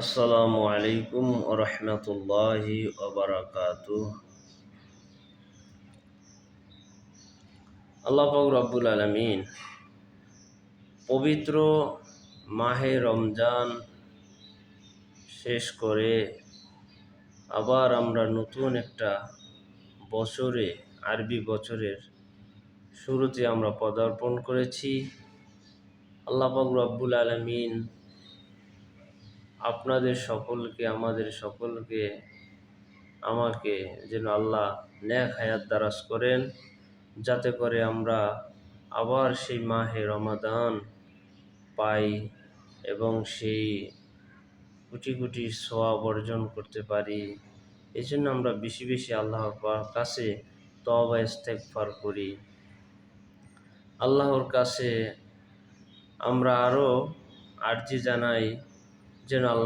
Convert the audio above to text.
আসসালামু আলাইকুম ওয়া রাহমাতুল্লাহি ওয়া বারাকাতুহু। আল্লাহ পাক রব্বুল আলামিন পবিত্র মাহে রমজান শেষ করে আবার আমরা নতুন একটা বছরে, আরবি বছরের শুরুতে আমরা পদার্পণ করেছি। আল্লাহ পাক রব্বুল আলামিন আপনাদের সকলকে, আমাদের সকলকে, আমাকে যেন আল্লাহ নেক হায়াত দারাজ করেন, যাতে করে আমরা আবার সেই মাহে রমাদান পাই এবং সেই কোটি কোটি সওয়াব অর্জন করতে পারি। এই জন্য আমরা বেশি বেশি আল্লাহর কাছে তওবা ইস্তেগফার করি। আল্লাহর কাছে আমরা আরও আরজি জানাই যেন আল্লাহ